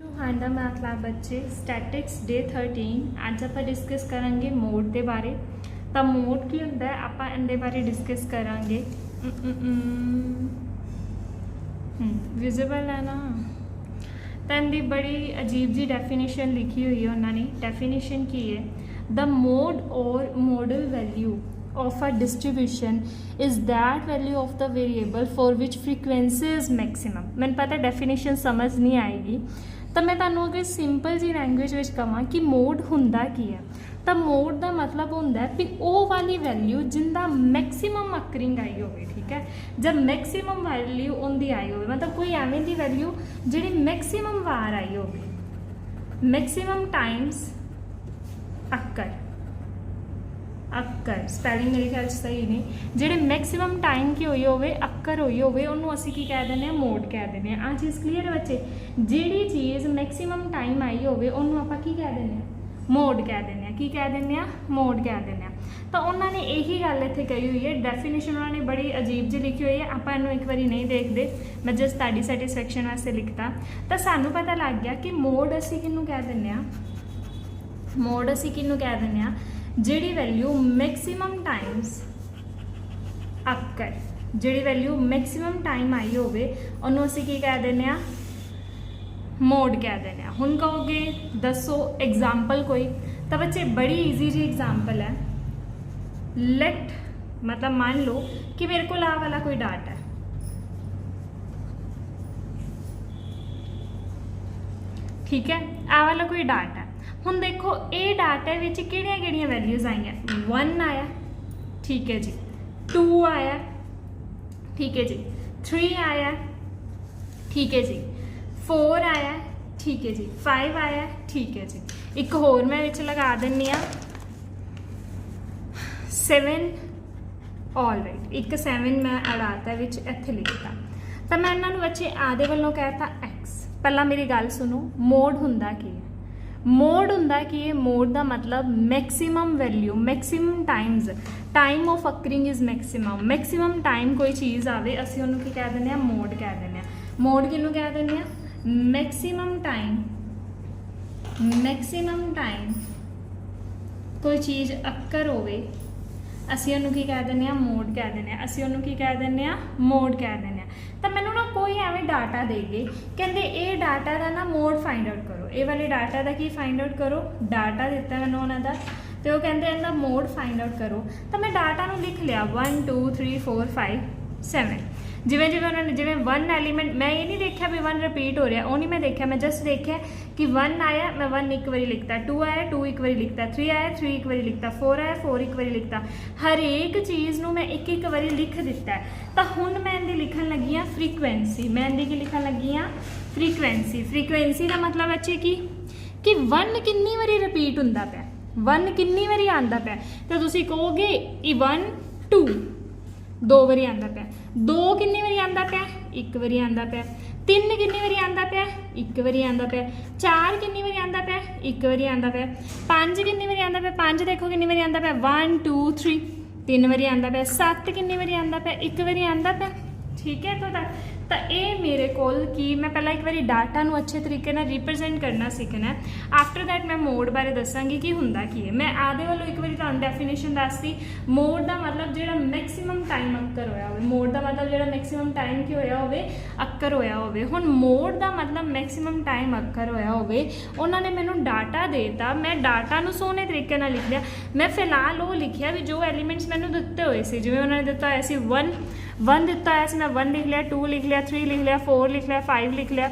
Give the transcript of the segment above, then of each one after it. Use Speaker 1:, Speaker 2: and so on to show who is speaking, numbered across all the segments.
Speaker 1: हाँ the math lab बच्चे statics day 13 अज आप डिस्कस करांगे मोड के बारे। तो मोड की होंदा है आप इहदे बारे डिस्कस करांगे। विजिबल है ना। तो इनकी बड़ी अजीब जी डेफिनेशन लिखी हुई है उन्होंने। डेफिनेशन की है द मोड और model value of a distribution is that value of the variable for which frequency is maximum। मैंने पता डेफिनेशन समझ नहीं आएगी तो मैं तुहानू अगर सिंपल जी लैंग्वेज में कहां कि मोड हुंदा की है तो मोड का मतलब होंदा है भी वो वाली वैल्यू जिंदा मैक्सीमम अकरिंग आई होवे। ठीक है, जब मैक्सीमम वैल्यू उनकी आई होवे मतलब कोई एवें दी वैल्यू जिहड़ी मैक्सीमम वार आई होवे, मैक्सीमम टाइम्स अकर अक्कर स्पैलिंग मेरे ख्याल सही नहीं, जेडे मैक्सीमम टाइम की हुई होवे अक्कर हुई होवे उन्होंने असी की कह देने मोड कह देने। आ चीज़ क्लीयर है बच्चे, जिहड़ी चीज़ मैक्सीमम टाइम आई होवे उन्होंने आप की कह देने मोड कह देने। की कह देने मोड कह देने। तो उन्होंने यही गल इत्थे कही हुई है। डेफिनेशन उन्होंने बड़ी अजीब जी लिखी हुई है, आप इन्हू एक बार नहीं देखते, मैं जस्ट तुहाडी सैटिस्फैक्शन वास्ते लिखता। तो सानू पता लग गया कि मोड असी किनू कह देने, मोड असी किनू कह देने जिहड़ी वैल्यू मैक्सीमम टाइम्स अक्कर, जिहड़ी वैल्यू मैक्सीमम टाइम आई होवे उन्होंने असीं की कह देने मोड कह देने। हुण कहोगे दसो एग्जाम्पल कोई, तो बच्चे बड़ी ईजी जी एग्जाम्पल है। लेट मतलब मान लो कि मेरे को आ वाला कोई डाटा है, ठीक है, आ वाला कोई डाटा है। हुण देखो ये डाटा विच किहड़ियां वैल्यूज़ आईयां, 1 आया, ठीक है जी, 2 आया, ठीक है जी, 3 आया, ठीक है जी, 4 आया, ठीक है जी, 5 आया, ठीक है जी। एक होर मैं विच लगा दिन्नी आ 7, ऑल राइट, एक 7 मैं अड़ाता विच इत्थे लिखता। तो मैं इन्हां नूं बच्चे आदे वल्लों कहता एक्स। पहला मेरी गल सुनो, मोड हुंदा की है? मोड हुंदा कि मोड का मतलब maximum value, maximum times, time of occurring is maximum. Maximum time कोई चीज़ आवे असीं उहनूं की कह दिंदे मोड कह दिंदे। मोड किहनूं कह दिंदे मैक्सीमम टाइम, मैक्सीमम टाइम कोई चीज़ अक्कर होवे असीं उहनूं की कह दिंदे मोड कह दिंदे। असीं उहनूं की कह दिंदे मोड कह दिंदे। तो मैनूं ना कोई एवें डाटा दे गए, कहते ये डाटा का ना मोड फाइंड आउट करो, ये वाले डाटा का की फाइंड आउट करो। डाटा दिता मैंने उन्होंने तो कहते इनका मोड फाइंड आउट करो। तो मैं डाटा नूं लिख लिया 1 2 3 4 5 7। जिवें जिवें उन्होंने जिवें 1 एलीमेंट, मैं ये नहीं देखा भी 1 रिपीट हो रहा, वो नहीं मैं देखा, मैं जस्ट देखा कि 1 आया, मैं 1 एक बारी लिखता, 2 आया 2 एक बारी लिखता, 3 आया 3 एक बारी लिखता, 4 आया 4 एक बारी लिखता। हर एक चीज़ नूं मैं एक एक बारी लिख दिता है। तो हुण मैं इहदी लिखण लगी हाँ फ्रीकुएंसी। मैं इहदी की लिखण लगी हाँ फ्रीकुएंसी। फ्रीकुएंसी का मतलब अच्छे कि 1 कितनी बारी रिपीट हुंदा पिया, 1 कितनी बारी आंदा पिया। तो तुसीं कहोगे 1 2 2 बारी आंदा पिया, 2 कितनी बारी आंदा पिया, 1 बारी आंदा पिया, 3 कितनी बारी आंदा पिया, 1 बारी आंदा पिया, 4 कितनी बारी आंदा पिया, 1 बारी आंदा पिया, 5 कितनी बारी आंदा पिया, 5 देखो कितनी बारी आंदा पिया, 1 2 3 3 बारी आंदा पिया, 7 कितनी बारी आंदा पिया, 1 बारी आंदा पिया। ठीक है, तो ये मेरे कोल की मैं पहला एक बारी डाटा नूं अच्छे तरीके नाल रिप्रजेंट करना सीखना है। आफ्टर दैट मैं मोड बारे दसांगी कि हुंदा की है। मैं आदे वालों एक बारी तुहानूं डेफिनेशन दसती। मोड का मतलब जिहड़ा मैक्सीमम टाइम अक्कर होया होवे, मोड का मतलब जिहड़ा मैक्सीमम टाइम की होया होवे अक्कर होया होवे। हुण मोड का मतलब मैक्सीमम टाइम अक्कर होया होवे, उन्होंने मैनूं डाटा देता, मैं डाटा नूं सोहणे तरीके नाल लिख लिया। मैं फिलहाल वो लिखिया भी जो एलीमेंट्स मैनूं दित्ते होए सी, जिवें उन्होंने दित्ता होया सी 1 दिता है, मैं 1 लिख लिया, 2 लिख लिया, 3 लिख लिया, 4 लिख लिया, 5 लिख लिया,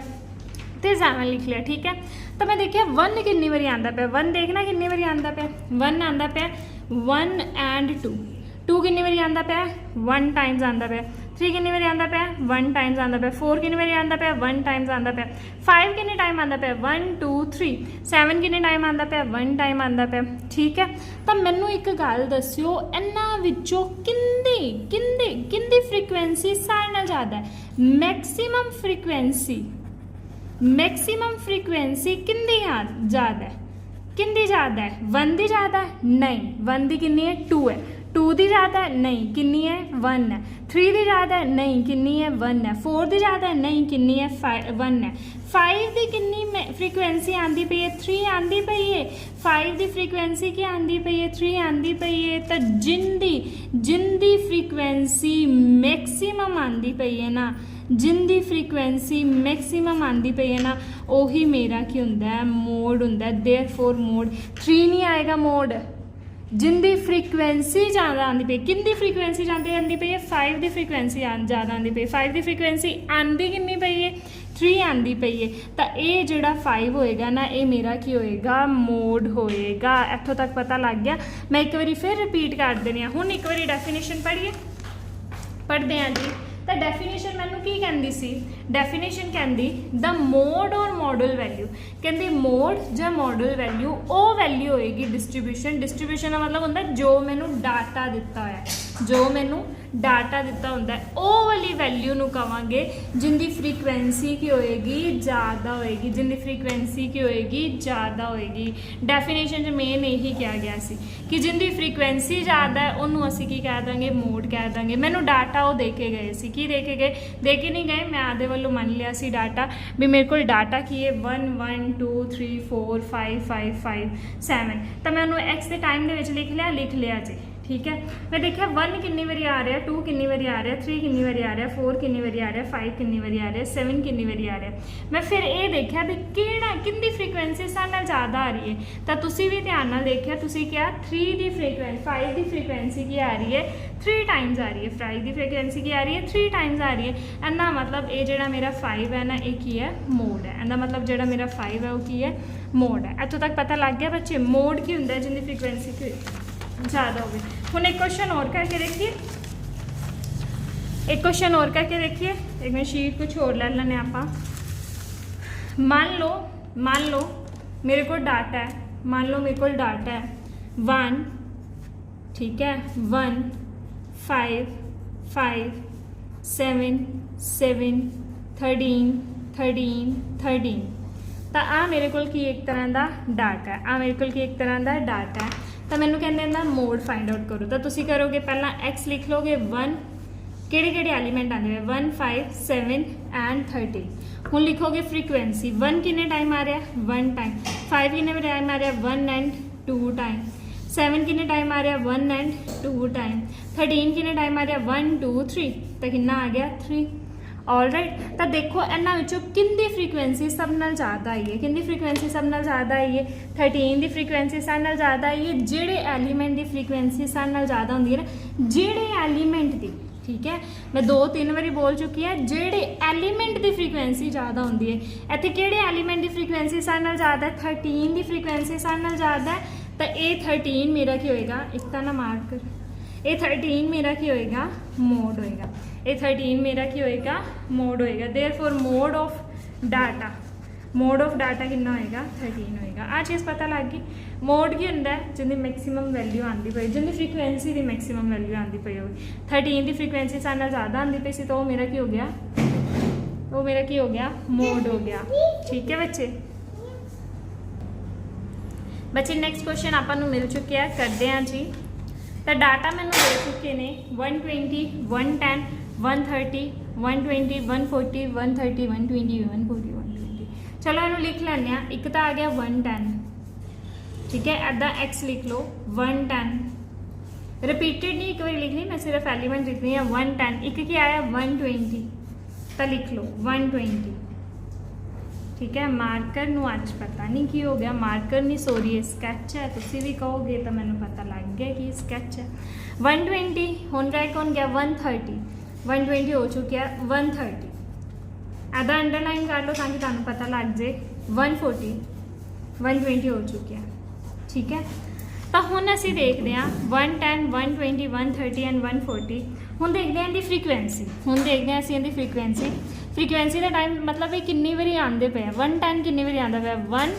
Speaker 1: तो 7 लिख लिया। ठीक है, तो मैं देखिए 1 कितनी बारी आंदा पिया, 1 देखना कितनी बारी आंदा पिया, 1 आंदा पिया, 1 एंड 2 2 कितनी बारी आंदा पिया, 1 टाइम्स आंदा पिया, 3 कितनी बारी आंदा पिया, 1 टाइम्स आंदा पिया, 4 कितनी बारी आंदा पिया, 1 टाइम्स आंदा पिया, 5 कितने टाइम आंदा पिया, 1 2 3, 7 कितने टाइम आंदा पिया, 1 टाइम आंदा पिया। ठीक है, तो मैनू एक गल दस्यो, इन्हां विचों किंदी फ्रीकुएंसी सारे नाल ज़्यादा है? मैक्सीमम फ्रीकुएंसी किंदी ज़्यादा है? किंदी ज़्यादा है? 1 दी ज़्यादा है? नहीं, 1 दी कितनी है? 2 है। 2 दी ज़्यादा है? नहीं, कितनी है? 1 है। 3 दी ज़्यादा है? नहीं, कितनी है? 1 है। 4 दी ज़्यादा है? नहीं, कितनी है? 1 है। 5 दी कितनी फ्रीकुएंसी आंदी पई है 3 आंदी पई है, 5 की फ्रीकुएंसी की आंदी पई है 3 आंदी पई है, तो जिंदी फ्रीकुएंसी मैक्सिमम आंदी पई है ना, जिंदी फ्रीकुएंसी मैक्सिमम आंदी पई है ना, ਉਹੀ मेरा की हुंदा है मोड हुंदा है। देयरफॉर मोड 3 नहीं आएगा, मोड जिंदी फ्रीकुएंसी ज़्यादा आंदी पई, किंदी फ्रीकुएंसी ज़्यादा आंदी पई है 5 की फ्रीकुएंसी ज़्यादा आंदी पई, 5 की फ्रीकुएंसी आंदी कितनी पई है 3 आंदी पई है, तो ये जिहड़ा 5 होएगा ना ये मेरा की होएगा मोड होएगा। इत्थों तक पता लग गया। मैं एक बारी फिर रिपीट कर देनी हुण एक बारी डेफिनेशन पढ़िए, पढ़ते हैं जी। तो डेफिनेशन मैनू की कहती सी, डेफिनेशन कहती द मोड और मॉडल वैल्यू, कहती मोड या मॉडल वैल्यू वो वैल्यू होएगी डिस्ट्रीब्यूशन, डिस्ट्रीब्यूशन का मतलब होंदा जो मैनू डाटा दिता है, जो मैनू डाटा दिता होंदा है वो वाली वैल्यू नू कवांगे जिंदी फ्रीकुएंसी की होएगी ज़्यादा होएगी, जिंदी फ्रीकुएंसी की होएगी ज़्यादा होएगी। डेफिनेशन च मेन यही कहा गया सी कि जिंदी फ्रीकुएंसी ज़्यादा है उन्होंने असी की कह देंगे मोड कह देंगे। मैनू डाटा वो दे के गए सी, की दे के गए, दे के नहीं गए, मैं आधे वालों मन लिया सी डाटा भी मेरे को डाटा की है 1 1 2 3 4 5 5 5 7, तो मैं उन्होंने एक्स के टाइम के लिख लिया जी, ठीक है। मैं देखा 1 कितनी बारी आ रहा है, 2 कितनी बारी आ रहा है, 3 कितनी बारी आ रहा है, 4 कितनी बारी आ रहा है, 5 कितनी बारी आ रहा है, 7 कितनी बारी आ रहा है। मैं फिर ये देखा भी किहड़ा किंदी फ्रीकुएंसी सारे नाल ज़्यादा आ रही है, तो तुसी भी ध्यान नाल देखिया, तुसी क्या 3 की फ्रीकुएंसी 5 की फ्रीकुएंसी की आ रही है 3 टाइम्स आ रही है, 5 की फ्रीकुएंसी की आ रही है 3 टाइम्स आ रही है। इन्ना मतलब ये जो मेरा 5 है ना ये की है मोड है, इन्ना मतलब जो मेरा 5 है वो की है मोड है। इतों तक पता लग गया बच्चे मोड की होंगे जिंदी फ्रीकुएंसी की ज़्यादा होगी। हुण एक क्वेश्चन और करके देखिए, एक क्वेश्चन और करके देखिए, एक मैं शीट कुछ और ले लेने आप। मान लो मेरे को डाटा है, मान लो मेरे को डाटा है 1, ठीक है 1 5 5 7 7 13 13 13, तो आ मेरे को की एक तरह का डाटा है, आ मेरे को की एक तरह का डाटा है, तो मैनू कहते हैं मोड फाइंड आउट करो। तो तुसी करोगे पहला एक्स लिख लोगे 1 किहड़े एलीमेंट आते हैं 1 5 7 एंड 13। हुण लिखोगे फ्रीकुएंसी 1 कितने टाइम आ रहा है 1 टाइम, 5 कितने टाइम आ रहा है 1 एंड 2 टाइम, 7 कितने टाइम आ रहा है 1 एंड 2 टाइम, 13 कितने टाइम आ रहा है 1 2 3, तो कितना आ गया 3। ऑलराइट, तो देखो इन्हां विचों किंदी फ्रीकुएंसी सब नाल ज़्यादा आई है, किंदी फ्रीकुएंसी सब नाल ज़्यादा आई है 13 की फ्रीकुएंसी सारे नाल ज़्यादा आई है। जिहड़े एलीमेंट की फ्रीकुएंसी सारे नाल ज़्यादा होंदी है ना, जिहड़े एलीमेंट की, ठीक है मैं 2-3 बारी बोल चुकी है, जिहड़े एलीमेंट की फ्रीकुएंसी ज़्यादा होंदी है। इत्थे किहड़े एलीमेंट की फ्रीकुएंसी सारे नाल ज़्यादा है 13 की फ्रीकुएंसी सारे नाल ज़्यादा है, तो ये 13 मेरा की होएगा, एक तो ना मार्कर, ये 13 मेरा की होएगा मोड होएगा, ये 13 मेरा की होएगा मोड होएगा। देयरफॉर मोड ऑफ डाटा कितना होएगा 13 होएगा। आ चीज़ पता लग गई। मोड की होंदा है जिंदी मैक्सिमम वैल्यू आती पई, जिंदी फ्रीकुएंसी की मैक्सिमम वैल्यू आती पई होगी। 13 की फ्रीकुएंसी सारे नाल ज़्यादा आती पई सी, तो वो मेरा की हो गया, वो मेरा की हो गया मोड हो गया, ठीक है बच्चे नेक्स्ट क्वेश्चन आपां नूं मिल चुके हैं, करते हैं जी। तो डाटा मैंने दे चुके ने 120 110 130 120 140 130 120 140 120। चलो इन्हू लिख लें। एक तो आ गया 110, ठीक है इदा एक्स लिख लो 110, रिपीटेड नहीं एक बार लिखनी, मैं सिर्फ एलिमेंट लिख रही हूँ 110। एक की आया 120, तो लिख लो 120, ठीक है। मार्कर नू अज पता नहीं की हो गया, मार्कर नहीं सॉरी स्कैच है, तुसी भी कहोगे तो मैंने पता लग गया कि स्कैच है। 120 हुण रह कौन गया 130, 120 हो चुकी है 130, इदा अंडरलाइन कर लो ताकि तुहानू पता लग जाए। 140 120 हो चुकी है, ठीक है। तो हुण असीं देखते हैं 110 120 130 एंड 140। हुण देखते हैं इहदी फ्रीकुएंसी, हुण देखते हैं असीं इहदी फ्रीकुएंसी का टाइम मतलब ये कितनी बारी आते पे 110 कितनी बारी आता पाया 1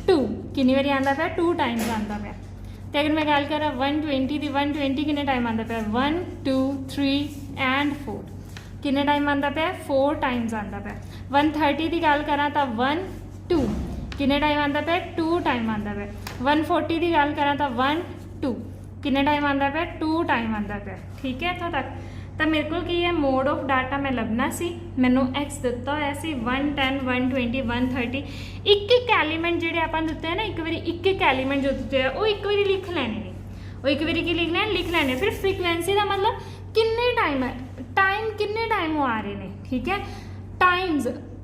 Speaker 1: 2 कितनी बारी आता पाया 2 टाइम्स आता पाया। तो अगर मैं गल करा 120 की 120 कितने टाइम आता पाया 1 2 3 एंड 4 कितने टाइम आता पाया 4 टाइम्स आता पाया। 130 की गल करा तो 1 2 कितने टाइम आता पाया 2 टाइम आता पाया। 140 की गल करा तो 1 2 कितने टाइम आता पाया 2 टाइम आता पाया, ठीक है। इत्थों तक ਤਾਂ ਮੇਰੇ ਕੋਲ ਕੀ ਹੈ ਮੋਡ ਆਫ ਡਾਟਾ ਮੈਂ ਲੱਭਣਾ ਸੀ, ਮੈਨੂੰ x ਦਿੱਤਾ ਹੋਇਆ ਸੀ 110 120 130 ਇੱਕ ਐਲੀਮੈਂਟ ਜਿਹੜੇ ਆਪਾਂ ਦਿੱਤੇ ਆ ਨਾ ਇੱਕ ਵਾਰੀ ਇੱਕ ਐਲੀਮੈਂਟ ਜੋ ਦਿੱਤੇ ਆ ਉਹ ਇੱਕ ਵਾਰੀ ਲਿਖ ਲੈਣੇ ਨੇ, ਉਹ ਇੱਕ ਵਾਰੀ ਕੀ ਲਿਖਣਾ ਲਿਖ ਲੈਣੇ। ਫਿਰ ਫ੍ਰੀਕੁਐਂਸੀ ਦਾ ਮਤਲਬ ਕਿੰਨੇ ਟਾਈਮ ਹੈ, ਟਾਈਮ ਕਿੰਨੇ ਟਾਈਮ ਉਹ ਆ ਰਹੇ ਨੇ, ਠੀਕ ਹੈ।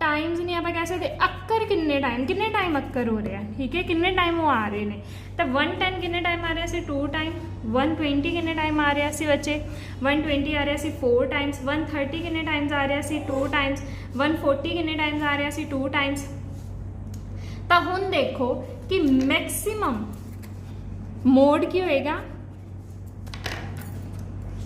Speaker 1: ਟਾਈਮਸ ਨਹੀਂ ਆਪਾਂ ਕਹਿ ਸਕਦੇ, ਅੱਕਰ ਕਿੰਨੇ ਟਾਈਮ ਅੱਕਰ ਹੋ ਰਿਹਾ, ਠੀਕ ਹੈ, ਕਿੰਨੇ ਟਾਈਮ ਉਹ ਆ ਰਹੇ ਨੇ। ਤਾਂ 110 ਕਿੰਨੇ ਟਾਈਮ ਆ ਰਿਹਾ ਸੀ 2 ਟਾਈਮ, 120 ਕਿੰਨੇ ਟਾਈਮ ਆ ਰਿਹਾ ਸੀ ਬੱਚੇ 120 ਆ ਰਿਹਾ ਸੀ 4 ਟਾਈਮਸ, 130 ਕਿੰਨੇ ਟਾਈਮਸ ਆ ਰਿਹਾ ਸੀ 2 ਟਾਈਮਸ, 140 ਕਿੰਨੇ ਟਾਈਮਸ ਆ ਰਿਹਾ ਸੀ 2 ਟਾਈਮਸ। ਤਾਂ ਹੁਣ ਦੇਖੋ ਕਿ ਮੈਕਸਿਮਮ ਮੋਡ ਕੀ ਹੋਏਗਾ,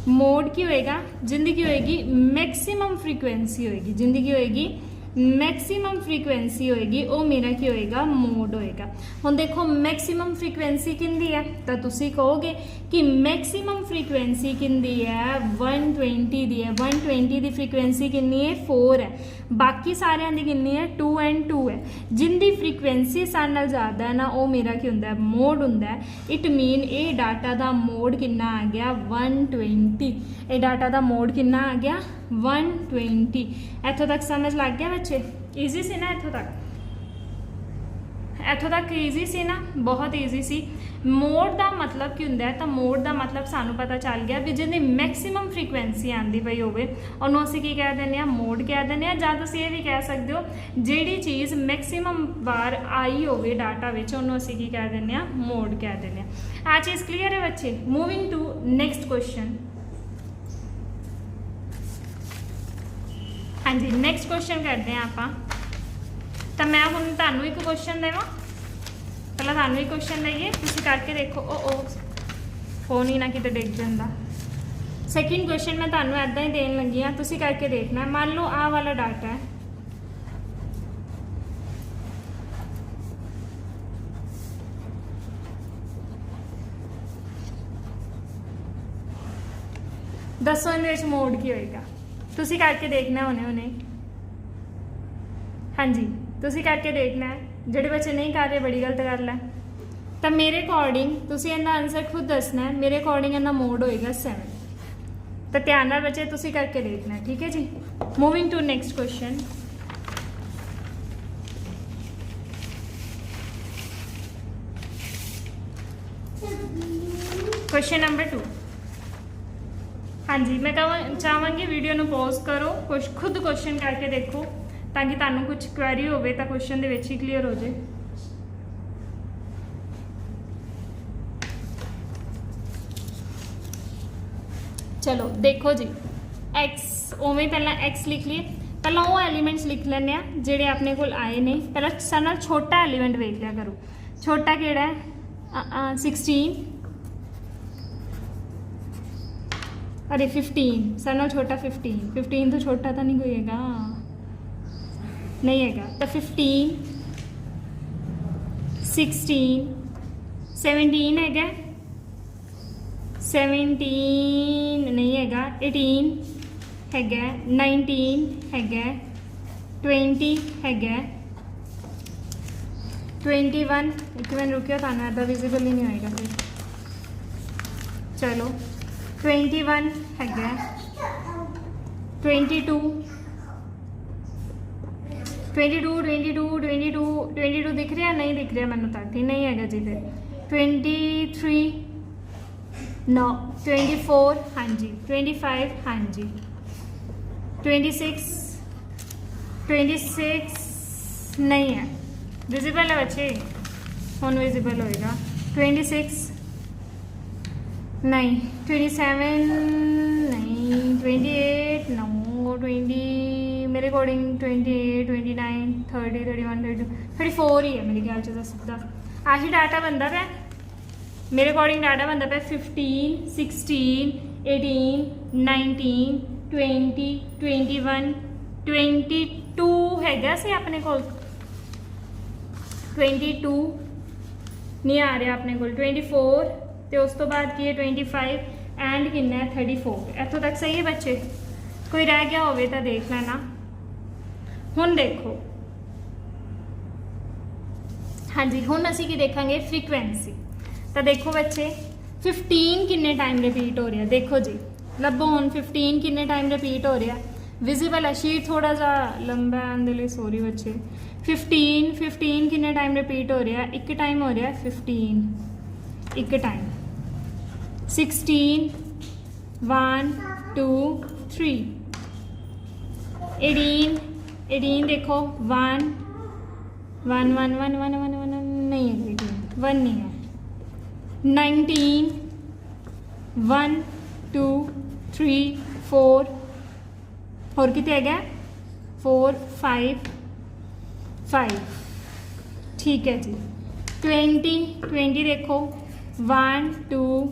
Speaker 1: ਮੋਡ ਕੀ ਹੋਏਗਾ, ਜਿੰਦੀ ਕੀ ਹੋਏਗੀ ਮੈਕਸਿਮਮ ਫ੍ਰੀਕੁਐਂਸੀ ਹੋਏਗੀ, ਜਿੰਦੀ ਕੀ ਹੋਏਗੀ ਮੈਕਸਿਮਮ ਫ੍ਰੀਕੁਐਂਸੀ ਹੋਏਗੀ, ਉਹ ਮੇਰਾ ਕੀ ਹੋਏਗਾ ਮੋਡ ਹੋਏਗਾ। ਹੁਣ ਦੇਖੋ ਮੈਕਸਿਮਮ ਫ੍ਰੀਕੁਐਂਸੀ ਕਿੰਦੀ ਹੈ, ਤਾਂ ਤੁਸੀਂ ਕਹੋਗੇ ਕਿ ਮੈਕਸਿਮਮ ਫ੍ਰੀਕੁਐਂਸੀ ਕਿੰਦੀ ਹੈ 120 ਦੀ ਹੈ, 120 ਦੀ ਫ੍ਰੀਕੁਐਂਸੀ ਕਿੰਨੀ ਹੈ 4 ਹੈ, ਬਾਕੀ ਸਾਰਿਆਂ ਦੀ ਕਿੰਨੀ ਹੈ 2 ਐਂਡ 2 ਹੈ। ਜਿੰਦੀ ਫ੍ਰੀਕੁਐਂਸੀ ਸਾਡੇ ਨਾਲ ਜ਼ਿਆਦਾ ਹੈ ਨਾ ਉਹ ਮੇਰਾ ਕੀ ਹੁੰਦਾ ਮੋਡ ਹੁੰਦਾ। ਇਟ ਮੀਨ ਇਹ ਡਾਟਾ ਦਾ ਮੋਡ ਕਿੰਨਾ ਆ ਗਿਆ 120, ਇਹ ਡਾਟਾ ਦਾ ਮੋਡ ਕਿੰਨਾ ਆ ਗਿਆ 120। ਇੱਥੋਂ ਤੱਕ ਸਮਝ ਲੱਗ ਗਿਆ ਬੱਚੇ, ਈਜ਼ੀ ਸੀ ਨਾ ਇੱਥੋਂ ਤੱਕ ਈਜ਼ੀ ਸੀ ਨਾ, ਬਹੁਤ ਈਜ਼ੀ ਸੀ। ਮੋਡ ਦਾ ਮਤਲਬ ਕੀ ਹੁੰਦਾ ਹੈ, ਤਾਂ ਮੋਡ ਦਾ ਮਤਲਬ ਸਾਨੂੰ ਪਤਾ ਚੱਲ ਗਿਆ ਵੀ ਜਿਹਦੀ ਮੈਕਸਿਮਮ ਫ੍ਰੀਕੁਐਂਸੀ ਆਉਂਦੀ ਪਈ ਹੋਵੇ ਉਹਨੂੰ ਅਸੀਂ ਕੀ ਕਹਿ ਦਿੰਦੇ ਹਾਂ ਮੋਡ ਕਹਿ ਦਿੰਦੇ ਹਾਂ। ਜਾਂ ਤੁਸੀਂ ਇਹ ਵੀ ਕਹਿ ਸਕਦੇ ਹੋ ਜਿਹੜੀ ਚੀਜ਼ ਮੈਕਸਿਮਮ ਵਾਰ ਆਈ ਹੋਵੇ ਡਾਟਾ ਵਿੱਚ ਉਹਨੂੰ ਅਸੀਂ ਕੀ ਕਹਿ ਦਿੰਦੇ ਹਾਂ ਮੋਡ ਕਹਿ ਦਿੰਦੇ ਹਾਂ। ਆ ਚੀਜ਼ ਕਲੀਅਰ ਹੈ ਬੱਚੇ। Moving to next question. ਹਾਂਜੀ ਨੈਕਸਟ ਕੁਐਸਚਨ ਕਰਦੇ ਹਾਂ ਆਪਾਂ। ਤਾਂ ਮੈਂ ਹੁਣ ਤੁਹਾਨੂੰ ਇੱਕ ਕੁਐਸਚਨ ਦੇਵਾਂ, ਪਹਿਲਾਂ ਤੁਹਾਨੂੰ ਇੱਕ ਕੁਐਸਚਨ ਦਈਏ, ਤੁਸੀਂ ਕਰਕੇ ਦੇਖੋ। ਉਹ ਫੋਨ ਹੀ ਨਾ ਕਿਤੇ ਡਿੱਗ ਜਾਂਦਾ। ਸੈਕਿੰਡ ਕੁਐਸਚਨ ਮੈਂ ਤੁਹਾਨੂੰ ਐਦਾਂ ਹੀ ਦੇਣ ਲੱਗੀ ਹਾਂ, ਤੁਸੀਂ ਕਰਕੇ ਦੇਖਣਾ। ਮੰਨ ਲਓ ਆਹ ਵਾਲਾ ਡਾਟਾ ਹੈ, ਦੱਸੋ ਇਹਦੇ ਵਿੱਚ ਮੋਡ ਕੀ ਹੋਏਗਾ, ਤੁਸੀਂ ਕਰਕੇ ਦੇਖਣਾ ਹੁਣੇ। ਹਾਂਜੀ ਤੁਸੀਂ ਕਰਕੇ ਦੇਖਣਾ ਹੈ, ਜਿਹੜੇ ਬੱਚੇ ਨਹੀਂ ਕਰ ਰਹੇ ਬੜੀ ਗਲਤ ਗੱਲ ਹੈ। ਤਾਂ ਮੇਰੇ ਅਕੋਰਡਿੰਗ ਤੁਸੀਂ ਇਹਦਾ ਆਨਸਰ ਖੁਦ ਦੱਸਣਾ ਹੈ। ਮੇਰੇ ਅਕੋਰਡਿੰਗ ਇਹਦਾ ਮੋਡ ਹੋਏਗਾ 7। ਤਾਂ ਧਿਆਨ ਨਾਲ ਬੱਚੇ ਤੁਸੀਂ ਕਰਕੇ ਦੇਖਣਾ, ਠੀਕ ਹੈ ਜੀ। Moving to next question. Question number 2। ਹਾਂਜੀ ਮੈਂ ਚਾਹਾਂਗੀ ਵੀਡੀਓ ਨੂੰ ਪੌਜ਼ ਕਰੋ, ਖੁਦ ਕੁਐਸਚਨ ਕਰਕੇ ਦੇਖੋ ਤਾਂ ਕਿ ਤੁਹਾਨੂੰ ਕੁਝ ਕੁਐਰੀ ਹੋਵੇ ਤਾਂ ਕੁਐਸਚਨ ਦੇ ਵਿੱਚ ਹੀ ਕਲੀਅਰ ਹੋ ਜਾਏ। ਚਲੋ ਦੇਖੋ ਜੀ, x ਉਵੇਂ ਪਹਿਲਾਂ x ਲਿਖ ਲਈਏ। ਪਹਿਲਾਂ ਉਹ ਐਲੀਮੈਂਟਸ ਲਿਖ ਲੈਂਦੇ ਆ ਜਿਹੜੇ ਆਪਣੇ ਕੋਲ ਆਏ ਨੇ। ਪਹਿਲਾਂ ਸਾਡੇ ਨਾਲ ਛੋਟਾ ਐਲੀਮੈਂਟ ਵੇਖ ਲਿਆ ਕਰੋ। ਛੋਟਾ ਕਿਹੜਾ ਹੈ 16, अरे 15 ਸਾਡੇ ਨਾਲ ਛੋਟਾ 15 ਤੋਂ ਛੋਟਾ ਤਾਂ ਨਹੀਂ ਕੋਈ ਹੈਗਾ, नहीं है। तो 15 16 17 है, 17 नहीं है, 18 है, 19 है, 20 है, 21 एक मिनट रुकियो थाना ऐसा विजिबल ही नहीं होएगा फिर। चलो 21 है, 22 दिख रहा नहीं दिख रहा मैनू तक ही नहीं है जी। फिर 23 नो 24 हाँ जी, 25 हाँ जी, 26 नहीं है, विजिबल है बच्चे, हुन विजिबल होएगा। 26 नहीं, 27 नहीं, 28 नो, 20 मेरे अकॉर्डिंग 28 29 30 31 32 34 ही है मेरे ख्याल से। सीधा आही डाटा बनता पे मेरे अकॉर्डिंग डाटा बनता पे 15 16 18 19 20 21 22 हैगा सी अपने को 22 नहीं आ रहा अपने को 24 तो उस तो बाद की है 25 एंड कितना है 34। इतों तक सही है बच्चे, कोई रह गया होवे तो देख लेना। हुण देखो हाँ जी, हुण असी की देखांगे फ्रीक्वेंसी। तो देखो बच्चे 15 किन्ने टाइम रिपीट हो रहा, देखो जी ਲੱਭੋ ਹੁਣ 15 ਕਿੰਨੇ ਟਾਈਮ ਰਿਪੀਟ ਹੋ ਰਿਹਾ ਵਿਜ਼ੀਬਲ ਹੈ ਸ਼ੀਟ ਥੋੜਾ ਜਿਹਾ ਲੰਬਾ ਆਉਣ ਦੇ ਲਈ ਸੌਰੀ ਬੱਚੇ 15 ਕਿੰਨੇ ਟਾਈਮ ਰਿਪੀਟ ਹੋ ਰਿਹਾ ਇੱਕ ਟਾਈਮ ਹੋ ਰਿਹਾ 15 ਇੱਕ ਟਾਈਮ 16 1 2 3 18 देखो 1 1 1 1 1 1 1 नहीं है 1 नहीं है 19 1 2 3 4 और कितने है 4 5 5 ठीक है जी 20 देखो 1 2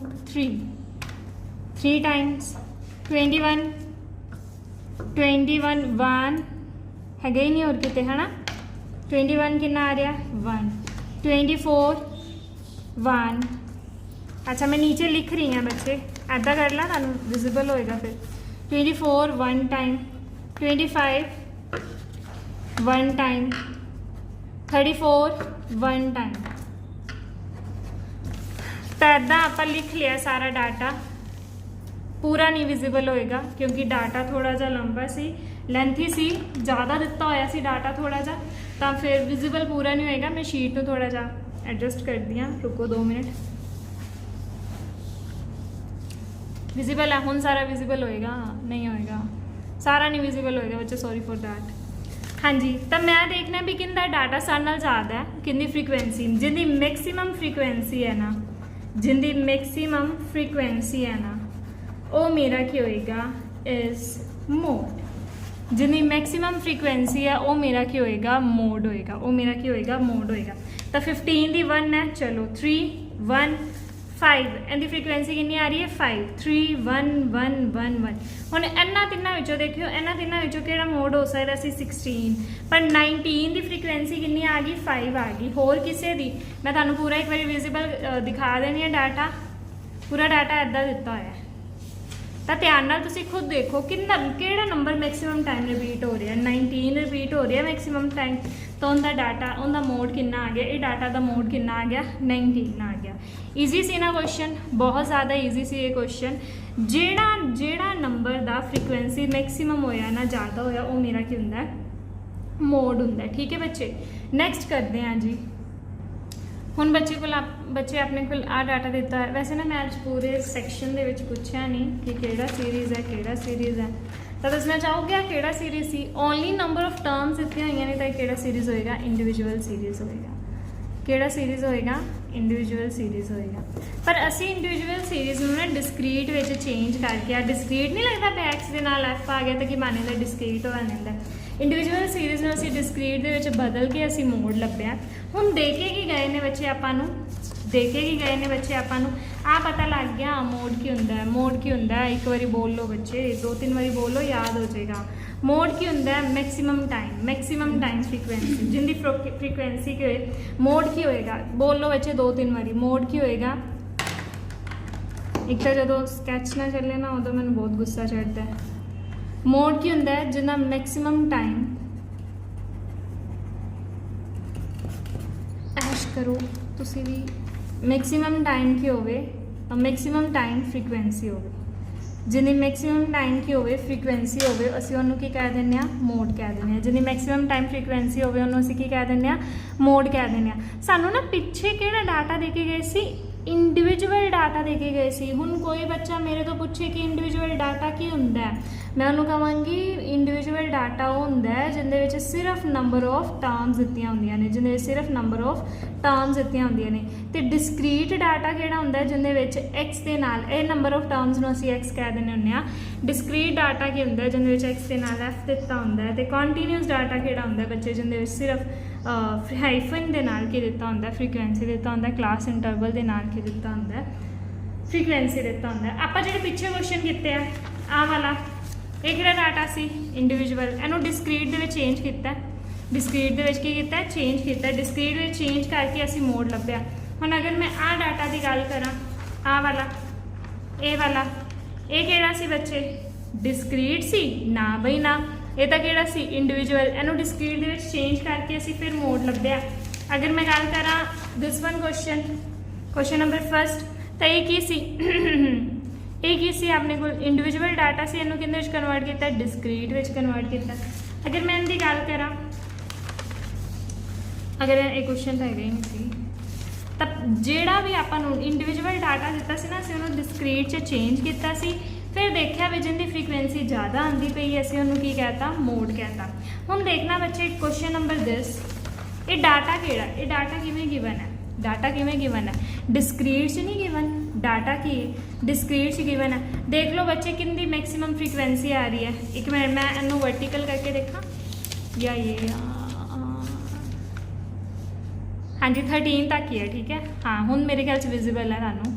Speaker 1: 3 टाइम्स 21 1 है ही नहीं और कितने है ना 21 कितना आ रहा 1 24 1 अच्छा मैं नीचे लिख रही हूँ बच्चे ऐदा कर ला तुम विजिबल होएगा फिर 24 1 टाइम 25 1 टाइम 34 1 टाइम तो ऐदा आप लिख लिया सारा डाटा पूरा नहीं विजिबल होएगा क्योंकि डाटा थोड़ा जा लंबा सी लेंथी सी ज़्यादा दिता होया सी डाटा थोड़ा जा तो फिर विजिबल पूरा नहीं होएगा मैं शीट को थोड़ा जा एडजस्ट कर दिया रुको 2 मिनट विजिबल है हुन सारा विजिबल होएगा नहीं होएगा सारा नहीं विजिबल होएगा बच्चे सॉरी फॉर दैट हाँ जी तो मैं देखना भी किंदा डाटा सारे नाल ज़्यादा है किंदी फ्रीक्वेंसी जिंदी मैक्सिमम फ्रीक्वेंसी है ना जिंदी मैक्सिमम फ्रीक्वेंसी है ना वो मेरा की होएगा इज मोड जितनी मैक्सिमम फ्रीक्वेंसी है वो मेरा की होएगा मोड होएगा वो मेरा की होएगा मोड होएगा तो 15 दी 1 है चलो 3 1 5 इनकी फ्रीक्वेंसी कितनी आ रही है 5 3 1 1 1 1 हुण इन्हां तिन्नां विचों देखियो इन्हां तिन्नां विचों किहड़ा मोड हो सकदा सी 16 पर 19 की फ्रीक्वेंसी कितनी आ गई 5 आ गई होर किसी दी मैं तुहानूं पूरा एक बार विजिबल दिखा देनी है डाटा पूरा डाटा इदां दिता होया है तो ध्यान नाल तुसीं खुद देखो कितना किहड़ा नंबर मैक्सिमम टाइम रिपीट हो रहा है 19 रिपीट हो रहा है मैक्सिमम टाइम तो उनका डाटा उनका मोड कितना आ गया ये डाटा का मोड कितना आ गया 19 आ गया ईजी सी ना क्वेश्चन बहुत ज़्यादा ईजी सी ये क्वेश्चन जेड़ा नंबर का फ्रीक्वेंसी मैक्सिमम होया ना ज़्यादा होया वो मेरा की हुंदा है मोड हुंदा है ठीक है बच्चे नेक्स्ट करते हैं जी हुण बच्चे अपने को आ डाटा दिता है वैसे ना मैं आज पूरे सैक्शन दे विच पूछया नहीं कि केड़ा सीरीज़ है केड़ा सीरीज़ है तो दसना चाहोगे केड़ा सीरीज़ सी ओनली नंबर ऑफ टर्म्स दित्तियां होईयां ने तो केड़ा सीरीज़ होएगा इंडिविजुअल सीरीज़ होएगा केड़ा सीरीज़ होएगा इंडिविजुअल सीरीज़ होएगा पर असी इंडिविजुअल सीरीज़ नूं ना डिस्क्रीट विच चेंज करके डिस्क्रीट नहीं लगता पे एक्स दे नाल एफ आ गया तो कि माने दा डिस्क्रीट हो जांदा इंडिविजुअल सीरीज़ में असी डिस्क्रीट दे विच बदल के असी मोड लभ्या हुण देखे की गए ने बच्चे आपां नूं देखे की गए ने बच्चे आपां नूं आ पता लग गया मोड की हुंदा है मोड की हुंदा है एक बारी बोल लो बच्चे 2-3 बारी बोलो याद हो जाएगा मोड की हुंदा है मैक्सिमम टाइम फ्रीक्वेंसी जिंदी फ्रीक्वेंसी के मोड की होएगा बोल लो बच्चे 2-3 बारी मोड की होएगा एक तो जो स्कैच ना चले ना उदों मैंने बहुत गुस्सा चढ़ता है मोड की हुंदा है जिन्ना मैक्सिमम टाइम ऐश करो तुसी भी मैक्सिमम टाइम की होवे और मैक्सिमम टाइम फ्रीक्वेंसी होवे जिन्नी मैक्सिमम टाइम की होवे फ्रीक्वेंसी होवे असी उन्होंने की कह देने मोड कह देने जिन्नी मैक्सिमम टाइम फ्रीक्वेंसी होवे उन्होंने असी की कह देने मोड कह देने सानू ना पिछे किहड़ा डाटा देके गए सी इंडिविजुअल डाटा देके गए सी हुण कोई बच्चा मेरे तो पूछे कि इंडिविजुअल डाटा की हुंदा है मैं उन्होंने कहांगी इंडिविजुअल डाटा वो हुंदा है जिंदे विच सिर्फ नंबर ऑफ टर्म्स दित्तियां हुंदियां ने जिंदे विच सिर्फ नंबर ऑफ टर्म्स दित्तियां हुंदियां ने ते डिस्क्रीट डाटा किहड़ा हुंदा है जिंदे विच एक्स दे नाल ए नंबर ऑफ टर्म्स नूं असीं एक्स कह दिंदे हुंदे आ डिस्क्रीट डाटा की हुंदा है जिंदे विच एक्स दे नाल एफ दित्ता हुंदा है ते कंटीन्यूअस डाटा किहड़ा हुंदा है बच्चे जिंदे विच सिर्फ हाइफन दे नाल की दित्ता हुंदा है फ्रीक्वेंसी दित्ता हुंदा है क्लास इंटरवल दे नाल की दित्ता हुंदा है फ्रीक्वेंसी दित्ता हुंदा है आपां जिहड़े पिछे क्वेश्चन कीते आ वाला ਇਹ ਕਿਹੜਾ ਡਾਟਾ ਸੀ ਇੰਡੀਵਿਜੂਅਲ ਇਹਨੂੰ ਡਿਸਕ੍ਰੀਟ ਦੇ ਵਿੱਚ ਚੇਂਜ ਕੀਤਾ ਡਿਸਕ੍ਰੀਟ ਦੇ ਵਿੱਚ ਕੀ ਕੀਤਾ ਚੇਂਜ ਕੀਤਾ ਡਿਸਕ੍ਰੀਟ ਵਿੱਚ ਚੇਂਜ ਕਰਕੇ ਅਸੀਂ ਮੋਡ ਲੱਭਿਆ ਹੁਣ ਅਗਰ ਮੈਂ ਆਹ ਡਾਟਾ ਦੀ ਗੱਲ ਕਰਾਂ ਆਹ ਵਾਲਾ ਇਹ ਕਿਹੜਾ ਸੀ ਬੱਚੇ ਡਿਸਕ੍ਰੀਟ ਸੀ ਨਾ ਬਈ ਨਾ ਇਹ ਤਾਂ ਕਿਹੜਾ ਸੀ ਇੰਡੀਵਿਜੂਅਲ ਇਹਨੂੰ ਡਿਸਕ੍ਰੀਟ ਦੇ ਵਿੱਚ ਚੇਂਜ ਕਰਕੇ ਅਸੀਂ ਫਿਰ ਮੋਡ ਲੱਭਿਆ ਅਗਰ ਮੈਂ ਗੱਲ ਕਰਾਂ ਦਿਸ ਵਨ ਕੁਐਸਚਨ ਨੰਬਰ 1 ਤਾਂ ਇਹ ਕੀ ਸੀ ਇਹ ਕੀ ਸੀ ਆਪਣੇ ਕੋਲ ਇੰਡੀਵਿਜੂਅਲ ਡਾਟਾ ਸੀ, ਇਹਨੂੰ ਕਿਹਦੇ ਵਿੱਚ ਕਨਵਰਟ ਕੀਤਾ, ਡਿਸਕ੍ਰੀਟ ਵਿੱਚ ਕਨਵਰਟ ਕੀਤਾ। ਅਗਰ ਮੈਂ ਇਹਦੀ ਗੱਲ ਕਰਾਂ, ਅਗਰ ਇਹ ਕੁਐਸਚਨ ਤਾਂ ਹੈਗਾ ਹੀ ਨਹੀਂ ਸੀ, ਤਾਂ ਜਿਹੜਾ ਵੀ ਆਪਾਂ ਨੂੰ ਇੰਡੀਵਿਜੂਅਲ ਡਾਟਾ ਦਿੱਤਾ ਸੀ ਨਾ, ਅਸੀਂ ਉਹਨੂੰ ਡਿਸਕ੍ਰੀਟ 'ਚ ਚੇਂਜ ਕੀਤਾ ਸੀ। ਫਿਰ ਦੇਖਿਆ ਵੀ ਜਿੰਦੀ ਫ੍ਰੀਕੁਐਂਸੀ ਜ਼ਿਆਦਾ ਆਉਂਦੀ ਪਈ, ਅਸੀਂ ਉਹਨੂੰ ਕੀ ਕਹਿਤਾ, ਮੋਡ ਕਹਿਤਾ। ਹੁਣ ਦੇਖਣਾ ਬੱਚੇ ਕੁਐਸਚਨ ਨੰਬਰ ਦਿਸ, ਇਹ ਡਾਟਾ ਕਿਹੜਾ, ਇਹ ਡਾਟਾ ਕਿਵੇਂ ਗਿਵਨ ਹੈ, ਡਾਟਾ ਕਿਵੇਂ ਗਿਵਨ ਹੈ, ਡਿਸਕ੍ਰੀਟ 'ਚ ਨਹੀਂ ਗਿਵਨ, ਡਾਟਾ ਕੀ ਹੈ, ਡਿਸਕ੍ਰੀਟ 'ਚ ਗਿਵਨ ਹੈ। ਦੇਖ ਲਓ ਬੱਚੇ ਕਿੰਨੀ ਮੈਕਸਿਮਮ ਫ੍ਰੀਕੁਐਂਸੀ ਆ ਰਹੀ ਹੈ। ਇੱਕ ਮਿੰਟ ਮੈਂ ਇਹਨੂੰ ਵਰਟੀਕਲ ਕਰਕੇ ਦੇਖਾਂ, ਜਾਂ ਇਹ ਹਾਂਜੀ 13 ਤੱਕ ਹੀ ਹੈ, ਠੀਕ ਹੈ। ਹਾਂ ਹੁਣ ਮੇਰੇ ਖਿਆਲ 'ਚ ਵਿਜ਼ੀਬਲ ਹੈ, ਤੁਹਾਨੂੰ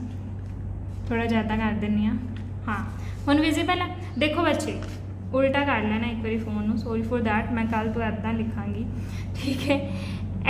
Speaker 1: ਥੋੜ੍ਹਾ ਜ਼ਿਆਦਾ ਕਰ ਦਿੰਦੀ ਹਾਂ। ਹਾਂ ਹੁਣ ਵਿਜ਼ੀਬਲ ਹੈ। ਦੇਖੋ ਬੱਚੇ ਉਲਟਾ ਕਰ ਲੈਣਾ ਇੱਕ ਵਾਰੀ ਫੋਨ ਨੂੰ, ਸੋਰੀ ਫॉर दैट, मैं कल तो ਇੱਦਾਂ ਲਿਖਾਂਗੀ, ਠੀਕ ਹੈ।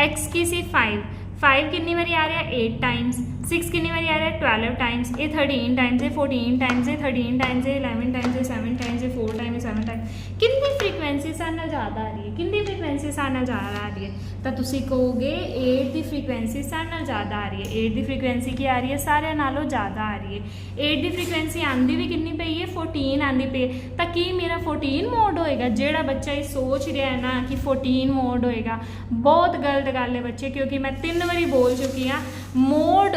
Speaker 1: x ਕੀ ਸੀ 5 ਕਿੰਨੀ ਵਾਰੀ ਆ ਰਿਹਾ 8 ਟਾਈਮਸ, 6 ਕਿੰਨੀ ਵਾਰੀ ਆ ਰਿਹਾ 12 ਟਾਈਮਸ, ਇਹ 13 ਟਾਈਮਸ, ਇਹ 14 ਟਾਈਮਸ, ਇਹ 13 ਟਾਈਮਸ, ਇਹ 11 ਟਾਈਮਸ, ਇਹ 7 ਟਾਈਮਸ, ਇਹ 4 ਟਾਈਮਸ, 7 ਟਾਈਮਸ। ਕਿੰਨੀ ਫ੍ਰੀਕੁਐਂਸੀ ਸਾਡੇ ਨਾਲ ਜ਼ਿਆਦਾ ਆ ਰਹੀ ਹੈ, ਕਿੰਨੀ ਫ੍ਰੀਕੁਐਂਸੀ ਸਾਡੇ ਨਾਲ ਜ਼ਿਆਦਾ ਆ ਰਹੀ ਹੈ, ਤਾਂ ਤੁਸੀਂ ਕਹੋਗੇ 8 ਦੀ ਫ੍ਰੀਕੁਐਂਸੀ ਸਾਡੇ ਨਾਲ ਜ਼ਿਆਦਾ ਆ ਰਹੀ ਹੈ। 8 ਦੀ ਫ੍ਰੀਕੁਐਂਸੀ ਕੀ ਆ ਰਹੀ ਹੈ, ਸਾਰਿਆਂ ਨਾਲੋਂ ਜ਼ਿਆਦਾ ਆ ਰਹੀ ਹੈ। 8 ਦੀ ਫ੍ਰੀਕੁਐਂਸੀ ਆਂਦੀ ਵੀ ਕਿੰਨੀ ਪਈ ਹੈ, 14 ਆਂਦੀ ਪਈ ਹੈ। ਤਾਂ ਕੀ ਮੇਰਾ 14 ਮੋਡ ਹੋਏਗਾ? ਜਿਹੜਾ ਬੱਚਾ ਇਹ ਸੋਚ ਰਿਹਾ ਹੈ ਨਾ ਕਿ 14 ਮੋਡ ਹੋਏਗਾ, ਬਹੁਤ ਗਲਤ ਗੱਲ ਹੈ ਬੱਚੇ, ਕਿਉਂਕਿ ਮੈਂ 3 ਵਾਰੀ ਬੋਲ ਚੁੱਕੀ ਹਾਂ, ਮੋਡ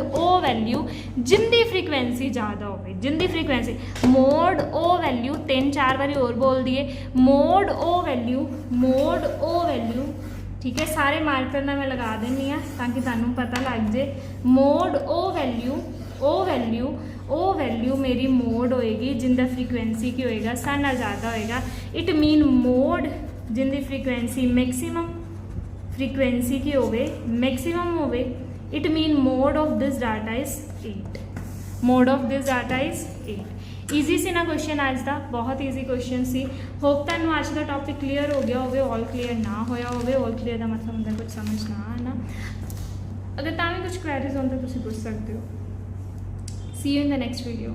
Speaker 1: ਉਹ ਵੈਲਿਊ ਜਿੰਦੀ ਫ੍ਰੀਕੁਐਂਸੀ ਜ਼ਿਆਦਾ ਹੋਵੇ, ਜਿੰਦੀ ਫ੍ਰੀਕੁਐਂਸੀ, ਮੋਡ ਉਹ ਵੈਲਿਊ 3-4 ਵਾਰੀ ਹੋਰ ਬੋਲ ਦਈਏ, ਮੋਡ ਉਹ ਵੈਲਿਊ, ਠੀਕ ਹੈ। ਸਾਰੇ ਮਾਰਕਰ ਨਾਲ ਮੈਂ ਲਗਾ ਦਿੰਦੀ ਹਾਂ ਤਾਂ ਕਿ ਤੁਹਾਨੂੰ ਪਤਾ ਲੱਗ ਜੇ। ਮੋਡ ਉਹ ਵੈਲਿਊ ਮੇਰੀ ਮੋਡ ਹੋਏਗੀ ਜਿੰਦਾ ਫ੍ਰੀਕੁਐਂਸੀ ਕੀ ਹੋਏਗਾ, ਸਾਡੇ ਨਾਲ ਜ਼ਿਆਦਾ ਹੋਏਗਾ। ਇਟ ਮੀਨ ਮੋਡ ਜਿੰਦੀ ਫ੍ਰੀਕੁਐਂਸੀ ਮੈਕਸਿਮਮ, ਫ੍ਰੀਕੁਐਂਸੀ ਕੀ ਹੋਵੇ, ਮੈਕਸਿਮਮ ਹੋਵੇ। It mean mode of this data is 8, mode of this data is 8। Easy ਸੀ ਨਾ ਕੁਐਸਚਨ ਅੱਜ ਦਾ, ਬਹੁਤ ਈਜ਼ੀ ਕੁਐਸਚਨ ਸੀ। ਹੋਪ ਤੁਹਾਨੂੰ ਅੱਜ ਦਾ ਟੌਪਿਕ ਕਲੀਅਰ ਹੋ ਗਿਆ ਹੋਵੇ, ਆਲ ਕਲੀਅਰ ਨਾ ਹੋਇਆ ਹੋਵੇ। ਆਲ ਕਲੀਅਰ ਦਾ ਮਤਲਬ ਹੁੰਦਾ ਕੁਝ ਸਮਝ ਨਾ ਆਣਾ। ਅਗਰ ਤਾਂ ਵੀ ਕੁਝ ਕੁਐਰੀਜ਼ ਹੋਣ ਤਾਂ ਤੁਸੀਂ ਪੁੱਛ ਸਕਦੇ ਹੋ। See you in the next video.